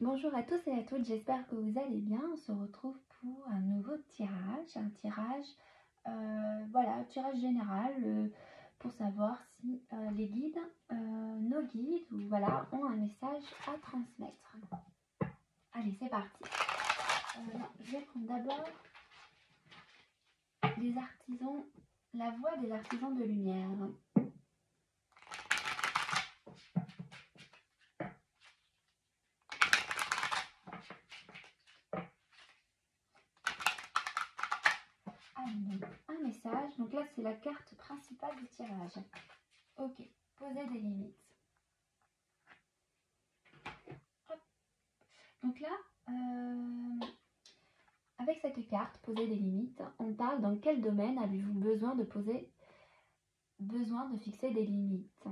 Bonjour à tous et à toutes, j'espère que vous allez bien. On se retrouve pour un nouveau tirage, un tirage général pour savoir si les guides, nos guides, ont un message à transmettre. Allez, c'est parti. Je vais prendre d'abord les artisans, la voix des artisans de lumière. Un message, donc là c'est la carte principale du tirage. Ok, poser des limites. Hop. Donc là, avec cette carte, poser des limites, on parle dans quel domaine avez-vous besoin de fixer des limites.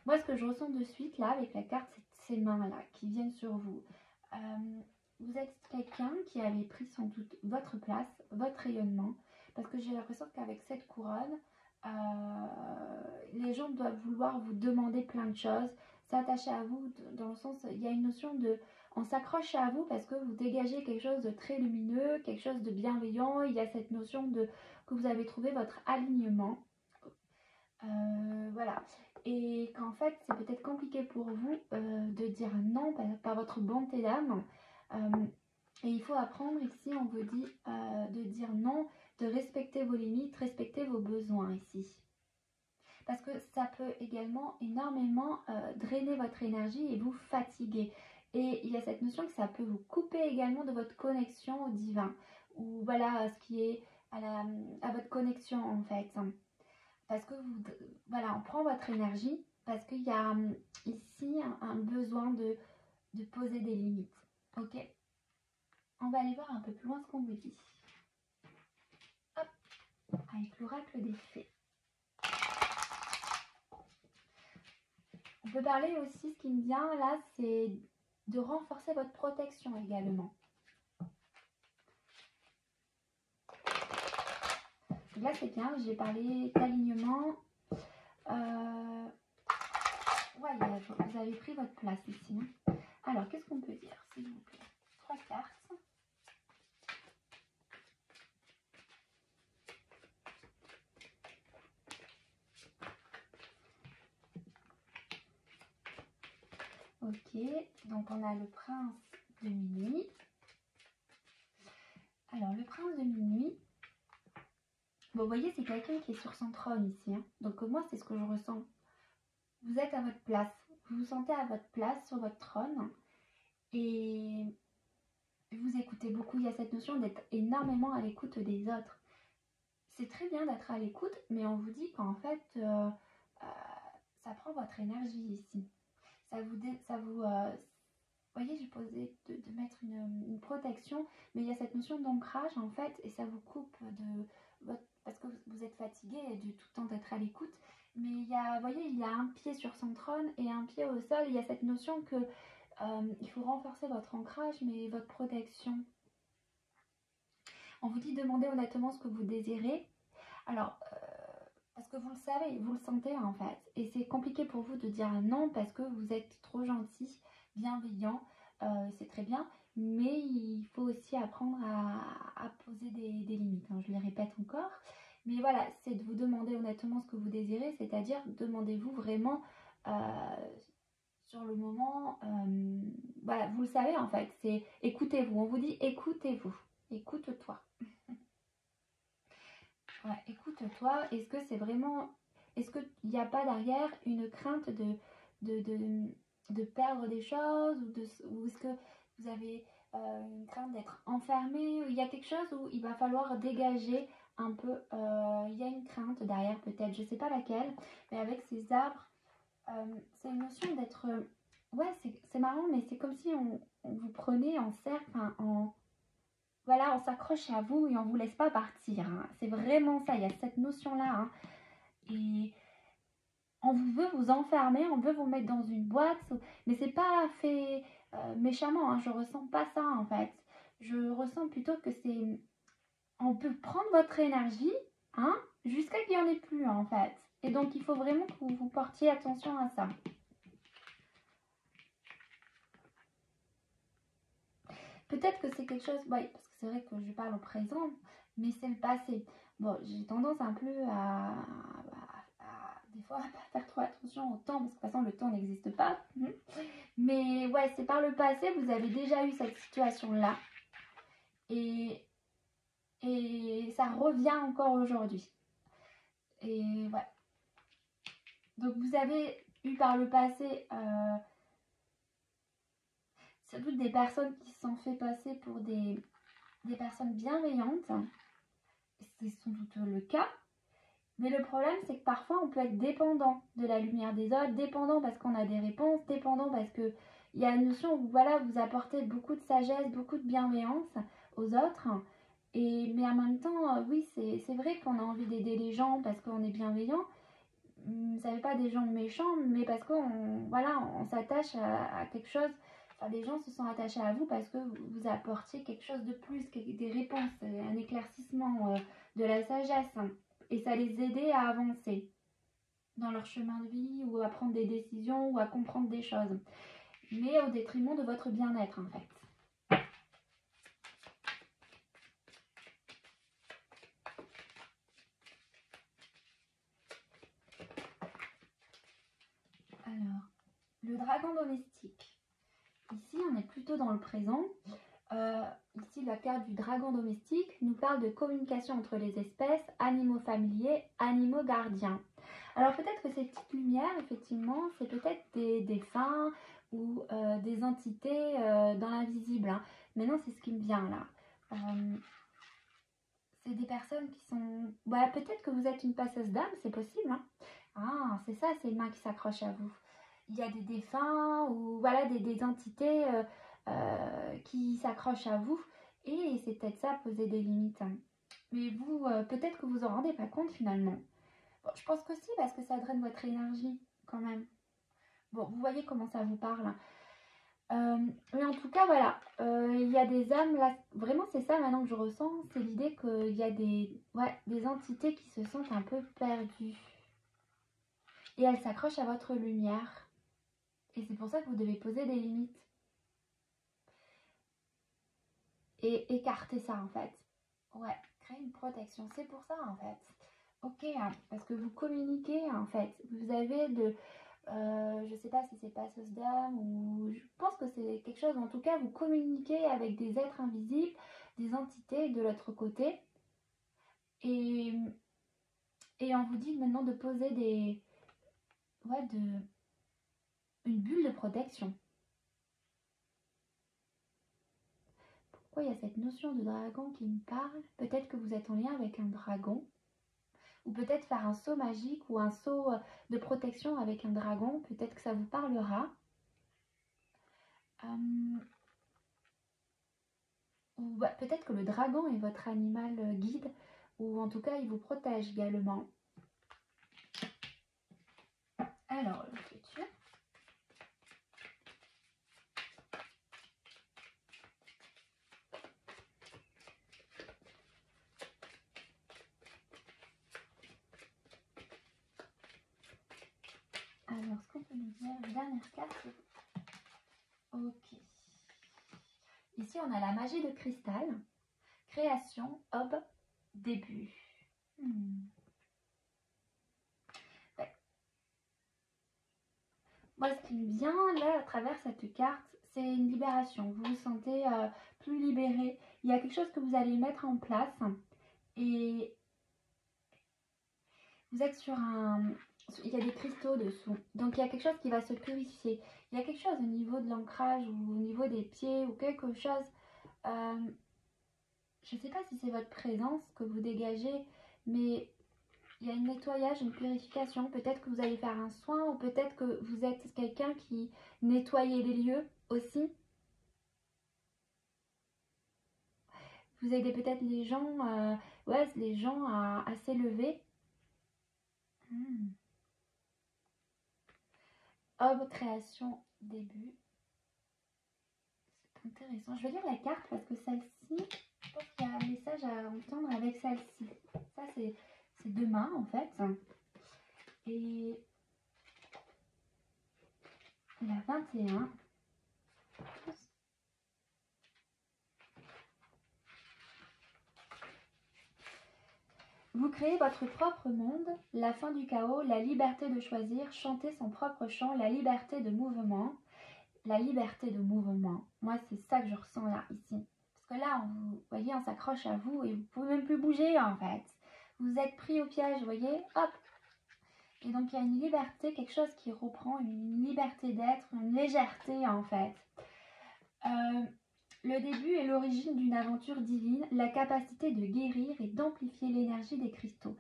Moi, ce que je ressens de suite là avec la carte, c'est ces mains-là qui viennent sur vous. Vous êtes quelqu'un qui avait pris sans doute votre place, votre rayonnement, parce que j'ai l'impression qu'avec cette couronne, les gens doivent vouloir vous demander plein de choses, s'attacher à vous, dans le sens, il y a une notion de, on s'accroche à vous parce que vous dégagez quelque chose de très lumineux, quelque chose de bienveillant, il y a cette notion de que vous avez trouvé votre alignement. Voilà, et qu'en fait c'est peut-être compliqué pour vous de dire non par votre bonté d'âme, et il faut apprendre ici, on vous dit de dire non, de respecter vos limites, respecter vos besoins ici, parce que ça peut également énormément drainer votre énergie et vous fatiguer, et il y a cette notion que ça peut vous couper également de votre connexion au divin, ou voilà, ce qui est à votre connexion en fait. Parce que on prend votre énergie parce qu'il y a ici un besoin de poser des limites. Ok, on va aller voir un peu plus loin ce qu'on vous dit. Hop, avec l'oracle des fées. On peut parler aussi, ce qui me vient là, c'est de renforcer votre protection également. Là c'est bien, j'ai parlé d'alignement. Ouais, vous avez pris votre place ici. Alors, qu'est-ce qu'on peut dire, s'il vous plaît? 3 cartes. Ok, donc on a le prince de minuit. Alors, le prince de minuit, bon, vous voyez, c'est quelqu'un qui est sur son trône ici. Donc, moi, c'est ce que je ressens. Vous êtes à votre place. Vous vous sentez à votre place sur votre trône. Et vous écoutez beaucoup. Il y a cette notion d'être énormément à l'écoute des autres. C'est très bien d'être à l'écoute, mais on vous dit qu'en fait, ça prend votre énergie ici. Vous voyez, j'ai posé de mettre une protection, mais il y a cette notion d'ancrage en fait, et ça vous coupe de votre, parce que vous êtes fatigué de tout le temps d'être à l'écoute. Mais il y a, vous voyez, il y a un pied sur son trône et un pied au sol. Il y a cette notion que il faut renforcer votre ancrage, mais votre protection. On vous dit demandez honnêtement ce que vous désirez. Alors, parce que vous le savez, vous le sentez en fait. Et c'est compliqué pour vous de dire non parce que vous êtes trop gentil, bienveillant. C'est très bien. Mais il faut aussi apprendre à poser des limites. Je le répète encore. Mais voilà, c'est de vous demander honnêtement ce que vous désirez. C'est-à-dire, demandez-vous vraiment sur le moment. Voilà, vous le savez en fait. C'est écoutez-vous. On vous dit écoutez-vous. Écoute-toi. Ouais, écoute-toi, est-ce que c'est vraiment, est-ce qu'il n'y a pas derrière une crainte de perdre des choses, ou est-ce que vous avez une crainte d'être enfermé? Il y a quelque chose où il va falloir dégager un peu, il y a une crainte derrière peut-être, je ne sais pas laquelle, mais avec ces arbres, c'est une notion d'être, ouais, c'est marrant, mais c'est comme si on vous prenait en cercle, voilà, on s'accroche à vous et on ne vous laisse pas partir. C'est vraiment ça, il y a cette notion-là. Et on veut vous enfermer, on veut vous mettre dans une boîte. Mais c'est pas fait méchamment, je ressens pas ça en fait. Je ressens plutôt que c'est... On peut prendre votre énergie jusqu'à qu'il n'y en ait plus en fait. Et donc il faut vraiment que vous portiez attention à ça. Peut-être que c'est quelque chose, ouais, parce que c'est vrai que je parle au présent, mais c'est le passé. Bon, j'ai tendance un peu des fois, à pas faire trop attention au temps, parce que de toute façon, le temps n'existe pas. Mais ouais, c'est par le passé, vous avez déjà eu cette situation-là. Et ça revient encore aujourd'hui. Et ouais. Donc vous avez eu par le passé sans doute des personnes qui se sont fait passer pour des personnes bienveillantes. C'est sans doute le cas. Mais le problème, c'est que parfois, on peut être dépendant de la lumière des autres, dépendant parce qu'on a des réponses, dépendant parce qu'il y a une notion où voilà, vous apportez beaucoup de sagesse, beaucoup de bienveillance aux autres. Mais en même temps, oui, c'est vrai qu'on a envie d'aider les gens parce qu'on est bienveillant. Ça ne fait pas des gens méchants, mais parce qu'on voilà, on s'attache à quelque chose. Enfin, les gens se sont attachés à vous parce que vous apportiez quelque chose de plus, des réponses, un éclaircissement, de la sagesse. Et ça les aidait à avancer dans leur chemin de vie ou à prendre des décisions ou à comprendre des choses. Mais au détriment de votre bien-être en fait. Alors, le dragon domestique. Ici, on est plutôt dans le présent. Ici, la carte du dragon domestique nous parle de communication entre les espèces, animaux familiers, animaux gardiens. Alors peut-être que ces petites lumières, effectivement, c'est peut-être des défunts ou des entités dans l'invisible. Hein. Maintenant, c'est ce qui me vient là. C'est des personnes qui sont... Bah, peut-être que vous êtes une passeuse d'âme, c'est possible. Hein. Ah, c'est ça, c'est les mains qui s'accrochent à vous. Il y a des défunts ou voilà, des entités qui s'accrochent à vous. Et c'est peut-être ça, poser des limites. Mais vous, peut-être que vous en rendez pas compte finalement. Bon, je pense que si, parce que ça draine votre énergie quand même. Bon, vous voyez comment ça vous parle. Mais en tout cas, voilà, il y a des âmes, là, vraiment c'est ça maintenant que je ressens, c'est l'idée qu'il y a des entités qui se sentent un peu perdues. Et elles s'accrochent à votre lumière. Et c'est pour ça que vous devez poser des limites. Et écarter ça en fait. Ouais, créer une protection, c'est pour ça en fait. Ok, hein, parce que vous communiquez en fait. Vous avez de... je sais pas si c'est passeuse d'âme ou... Je pense que c'est quelque chose, en tout cas, vous communiquez avec des êtres invisibles, des entités de l'autre côté. Et on vous dit maintenant de poser des... Ouais, une bulle de protection. Pourquoi il y a cette notion de dragon qui me parle? Peut-être que vous êtes en lien avec un dragon. Ou peut-être faire un saut magique ou un saut de protection avec un dragon. Peut-être que ça vous parlera. Ou bah, peut-être que le dragon est votre animal guide. Ou en tout cas, il vous protège également. Alors, le futur. Alors, ce qu'on peut nous dire, la dernière carte. Ok. Ici, on a la magie de cristal. Création, ob, début. Ouais. Moi, ce qui me vient là à travers cette carte, c'est une libération. Vous vous sentez plus libéré. Il y a quelque chose que vous allez mettre en place et vous êtes sur un... Il y a des cristaux dessous. Donc, il y a quelque chose qui va se purifier. Il y a quelque chose au niveau de l'ancrage ou au niveau des pieds ou quelque chose... je ne sais pas si c'est votre présence que vous dégagez, mais il y a un nettoyage, une purification. Peut-être que vous allez faire un soin ou peut-être que vous êtes quelqu'un qui nettoyait les lieux aussi. Vous aidez peut-être les gens, les gens à s'élever. Ob, création, début. C'est intéressant. Je vais lire la carte parce que celle-ci, je pense qu'il y a un message à entendre avec celle-ci. Ça, c'est demain en fait. Et la 21. Vous créez votre propre monde, la fin du chaos, la liberté de choisir, chanter son propre chant, la liberté de mouvement. La liberté de mouvement, moi c'est ça que je ressens là, ici. Parce que là, vous voyez, on s'accroche à vous et vous pouvez même plus bouger en fait. Vous êtes pris au piège, vous voyez, hop. Et donc il y a une liberté, quelque chose qui reprend, une liberté d'être, une légèreté en fait. Le début est l'origine d'une aventure divine, la capacité de guérir et d'amplifier l'énergie des cristaux.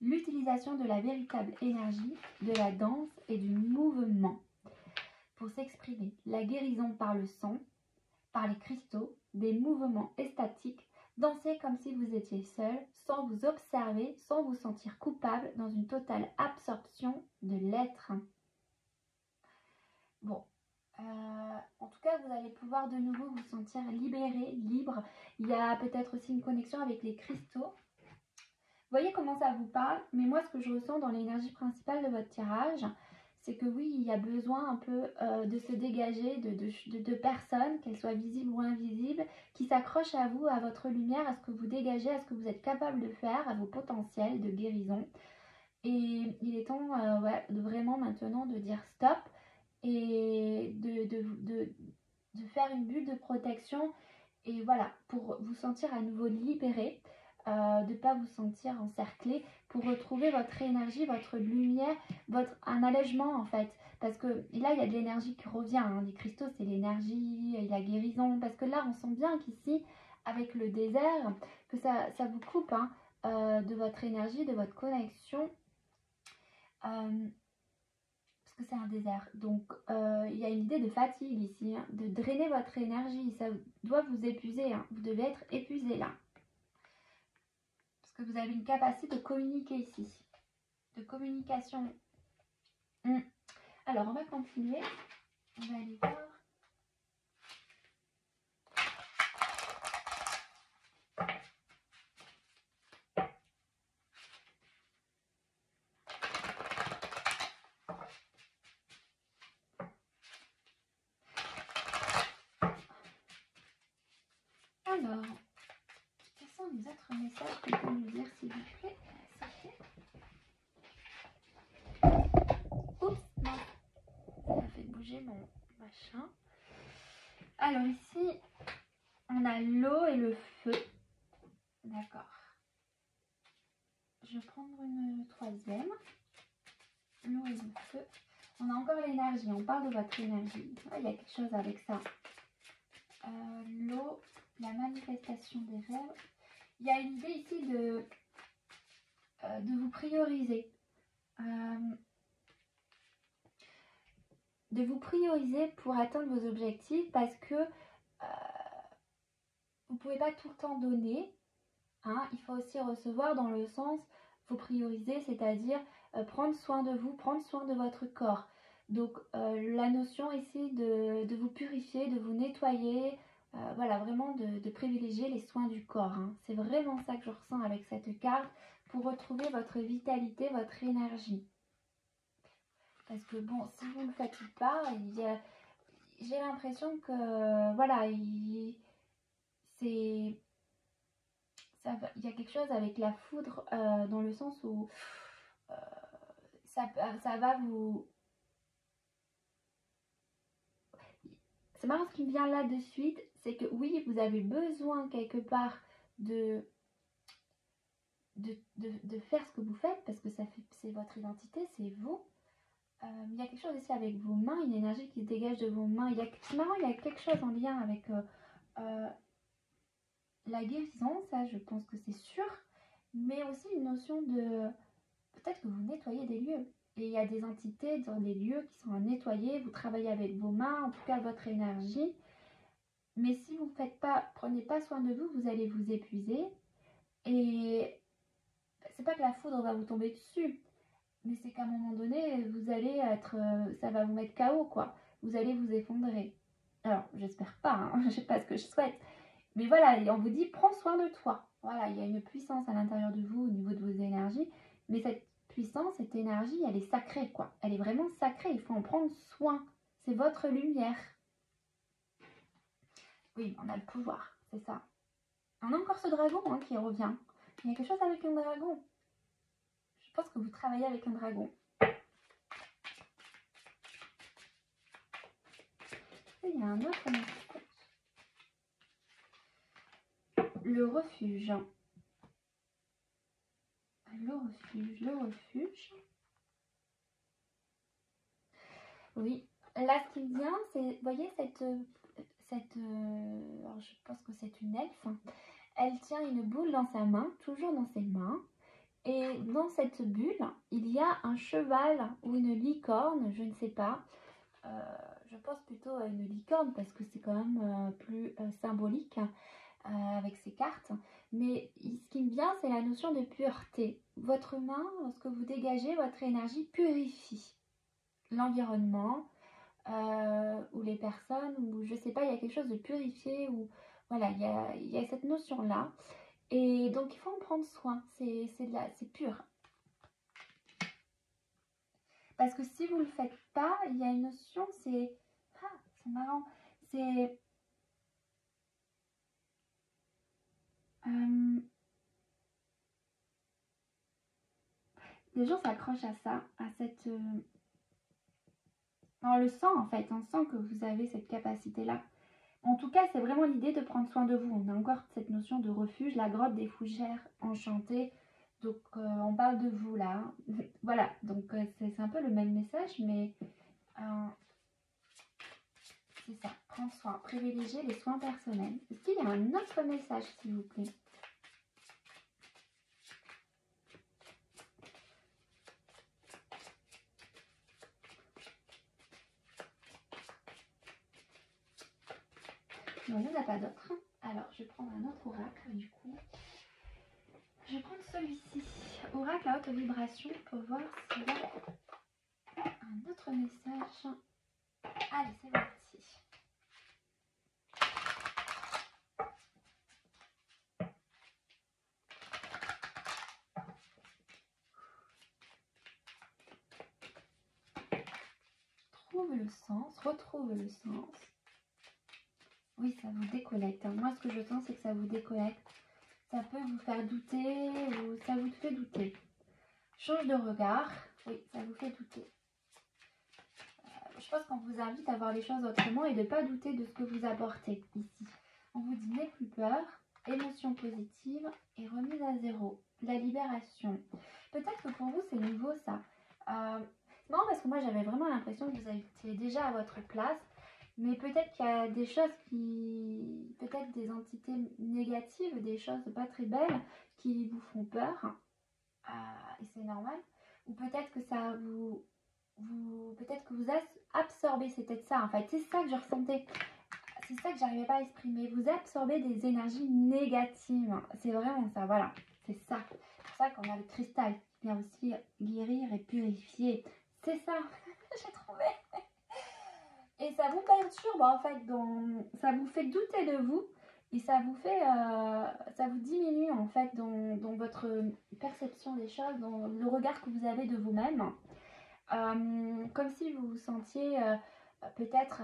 L'utilisation de la véritable énergie, de la danse et du mouvement pour s'exprimer. La guérison par le son, par les cristaux, des mouvements extatiques, danser comme si vous étiez seul, sans vous observer, sans vous sentir coupable, dans une totale absorption de l'être. Bon, en tout cas, vous allez pouvoir de nouveau vous sentir libéré, libre. Il y a peut-être aussi une connexion avec les cristaux. Vous voyez comment ça vous parle, mais moi, ce que je ressens dans l'énergie principale de votre tirage, c'est que oui, il y a besoin un peu de se dégager de personnes, qu'elles soient visibles ou invisibles, qui s'accrochent à vous, à votre lumière, à ce que vous dégagez, à ce que vous êtes capable de faire, à vos potentiels de guérison. Et il est temps de vraiment maintenant de dire stop et de faire une bulle de protection. Et voilà, pour vous sentir à nouveau libéré, de ne pas vous sentir encerclé, pour retrouver votre énergie, votre lumière, un allègement en fait. Parce que là, il y a de l'énergie qui revient. Hein. Les cristaux, c'est l'énergie et la guérison. Parce que là, on sent bien qu'ici, avec le désert, que ça vous coupe hein, de votre énergie, de votre connexion. Parce que c'est un désert. Donc, il y a une idée de fatigue ici, hein, de drainer votre énergie. Ça doit vous épuiser. Hein. Vous devez être épuisé là. Parce que vous avez une capacité de communiquer ici. De communication. Alors, on va continuer. On va aller voir. Alors, quels sont les autres messages qu'on peut nous dire, s'il vous plaît? Oups, non. Ça a fait bouger mon machin. Alors ici, on a l'eau et le feu. D'accord. Je vais prendre une troisième. L'eau et le feu. On a encore l'énergie. On parle de votre énergie. Ah, il y a quelque chose avec ça. L'eau, la manifestation des rêves. Il y a une idée ici de vous prioriser. De vous prioriser pour atteindre vos objectifs parce que vous ne pouvez pas tout le temps donner. Hein. Il faut aussi recevoir dans le sens, faut prioriser, c'est-à-dire prendre soin de vous, prendre soin de votre corps. Donc la notion ici de vous purifier, de vous nettoyer, voilà, vraiment de privilégier les soins du corps. Hein. C'est vraiment ça que je ressens avec cette carte pour retrouver votre vitalité, votre énergie. Parce que bon, si vous ne le faites pas, j'ai l'impression que voilà, il y a quelque chose avec la foudre dans le sens où ça va vous... C'est marrant, ce qui me vient là de suite, c'est que oui, vous avez besoin quelque part de faire ce que vous faites parce que c'est votre identité, c'est vous. Il y a quelque chose aussi avec vos mains, une énergie qui se dégage de vos mains. C'est marrant, il y a quelque chose en lien avec la guérison, ça je pense que c'est sûr, mais aussi une notion de peut-être que vous nettoyez des lieux. Et il y a des entités dans des lieux qui sont à nettoyer, vous travaillez avec vos mains, en tout cas votre énergie. Mais si vous ne prenez pas soin de vous, vous allez vous épuiser. Et c'est pas que la foudre va vous tomber dessus, mais c'est qu'à un moment donné, vous allez être, ça va vous mettre KO quoi. Vous allez vous effondrer. Alors, j'espère pas, hein, je sais pas ce que je souhaite. Mais voilà, on vous dit, prends soin de toi. Voilà, il y a une puissance à l'intérieur de vous au niveau de vos énergies. Mais cette puissance, cette énergie, elle est sacrée, quoi. Elle est vraiment sacrée, il faut en prendre soin. C'est votre lumière. Oui, on a le pouvoir, c'est ça. On a encore ce dragon hein, qui revient. Il y a quelque chose avec un dragon. Je pense que vous travaillez avec un dragon. Et il y a un autre message. Le refuge. Le refuge, le refuge. Oui, là ce qui me vient, c'est, vous voyez alors je pense que c'est une elfe. Elle tient une boule dans sa main, toujours dans ses mains. Et dans cette bulle, il y a un cheval ou une licorne, je ne sais pas. Je pense plutôt à une licorne parce que c'est quand même plus symbolique avec ces cartes. Mais ce qui me vient, c'est la notion de pureté. Votre main, lorsque vous dégagez, votre énergie purifie l'environnement ou les personnes, ou je sais pas, il y a quelque chose de purifié, ou voilà, il y a cette notion-là. Et donc il faut en prendre soin, c'est pur. Parce que si vous ne le faites pas, il y a une notion, c'est marrant, c'est les gens s'accrochent à ça, à cette on le sent en fait, on sent que vous avez cette capacité-là. En tout cas, c'est vraiment l'idée de prendre soin de vous. On a encore cette notion de refuge, la grotte des fougères enchantées. Donc, on parle de vous là. Voilà, donc c'est un peu le même message, mais c'est ça, prendre soin, privilégier les soins personnels. Est-ce qu'il y a un autre message, s'il vous plaît? Non, il n'y en a pas d'autre. Alors, je vais prendre un autre oracle, du coup. Je vais prendre celui-ci. Oracle à haute vibration pour voir s'il y a un autre message. Allez, c'est parti. Trouve le sens, retrouve le sens. Oui, ça vous déconnecte. Moi, ce que je sens, c'est que ça vous déconnecte. Ça peut vous faire douter ou ça vous fait douter. Change de regard. Oui, ça vous fait douter. Je pense qu'on vous invite à voir les choses autrement et de ne pas douter de ce que vous apportez ici. On vous dit n'aie plus peur, émotion positive et remise à zéro. La libération. Peut-être que pour vous, c'est nouveau ça. C'est marrant parce que moi, j'avais vraiment l'impression que vous étiez déjà à votre place. Mais peut-être qu'il y a des choses qui, peut-être des entités négatives, des choses pas très belles qui vous font peur. Et c'est normal. Ou peut-être que ça peut-être que vous absorbez, c'est peut-être ça en fait. C'est ça que je ressentais. C'est ça que j'arrivais pas à exprimer. Vous absorbez des énergies négatives. C'est vraiment ça, voilà. C'est ça. C'est pour ça qu'on a le cristal qui vient aussi guérir et purifier. C'est ça. J'ai trouvé. Et ça vous perturbe en fait, ça vous fait douter de vous et ça vous diminue en fait dans votre perception des choses, dans le regard que vous avez de vous-même. Comme si vous vous sentiez peut-être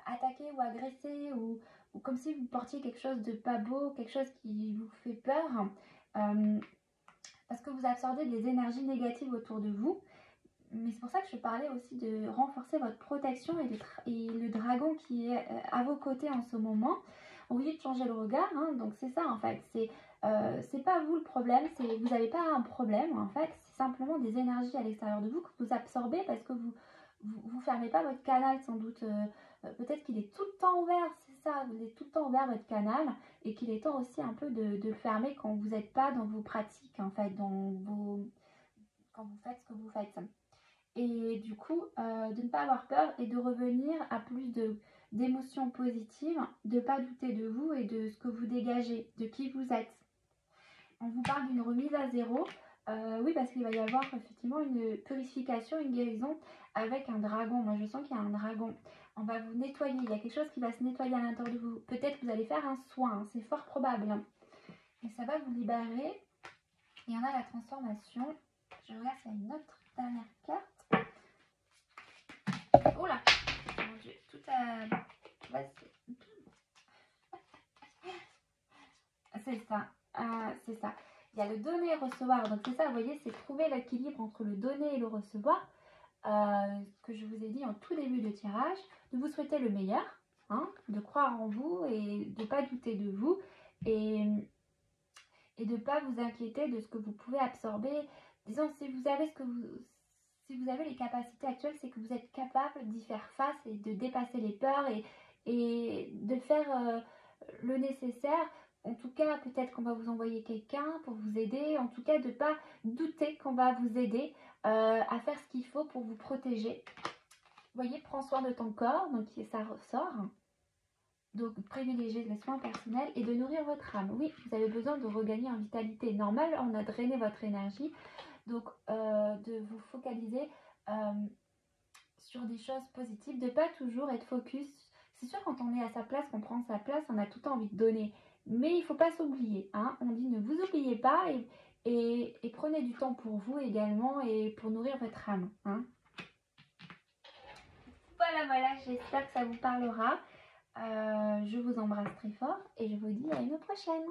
attaqué ou agressé ou comme si vous portiez quelque chose de pas beau, quelque chose qui vous fait peur parce que vous absorbez des énergies négatives autour de vous. Mais c'est pour ça que je parlais aussi de renforcer votre protection et le dragon qui est à vos côtés en ce moment. Au lieu de changer le regard, hein, donc c'est ça en fait. C'est pas vous le problème, vous n'avez pas un problème en fait. C'est simplement des énergies à l'extérieur de vous que vous absorbez parce que vous fermez pas votre canal sans doute. Peut-être qu'il est tout le temps ouvert, c'est ça. Vous êtes tout le temps ouvert votre canal et qu'il est temps aussi un peu de le fermer quand vous n'êtes pas dans vos pratiques en fait, quand vous faites ce que vous faites. Et du coup, de ne pas avoir peur et de revenir à plus d'émotions positives, de ne pas douter de vous et de ce que vous dégagez, de qui vous êtes. On vous parle d'une remise à zéro. Oui, parce qu'il va y avoir effectivement une purification, une guérison avec un dragon. Moi, je sens qu'il y a un dragon. On va vous nettoyer. Il y a quelque chose qui va se nettoyer à l'intérieur de vous. Peut-être que vous allez faire un soin. Hein, c'est fort probable. Et ça va vous libérer. Et on a la transformation. Je regarde s'il y a une autre dernière carte. Oh là, mon Dieu, tout à... C'est ça, c'est ça. Il il y a le donner et recevoir. Donc c'est ça, vous voyez, c'est trouver l'équilibre entre le donner et le recevoir. Ce que je vous ai dit en tout début de tirage, de vous souhaiter le meilleur, hein, de croire en vous et de ne pas douter de vous et de ne pas vous inquiéter de ce que vous pouvez absorber. Disons, si vous avez les capacités actuelles, c'est que vous êtes capable d'y faire face et de dépasser les peurs et de faire le nécessaire. En tout cas, peut-être qu'on va vous envoyer quelqu'un pour vous aider. En tout cas, de ne pas douter qu'on va vous aider à faire ce qu'il faut pour vous protéger. Vous voyez, prends soin de ton corps, donc ça ressort. Donc, privilégiez les soins personnels et de nourrir votre âme. Oui, vous avez besoin de regagner en vitalité. Normal, on a drainé votre énergie. Donc, de vous focaliser sur des choses positives, de ne pas toujours être focus. C'est sûr, quand on est à sa place, qu'on prend sa place, on a tout le temps envie de donner. Mais il ne faut pas s'oublier. Hein. On dit ne vous oubliez pas et prenez du temps pour vous également et pour nourrir votre âme. Hein. Voilà, j'espère que ça vous parlera. Je vous embrasse très fort et je vous dis à une prochaine.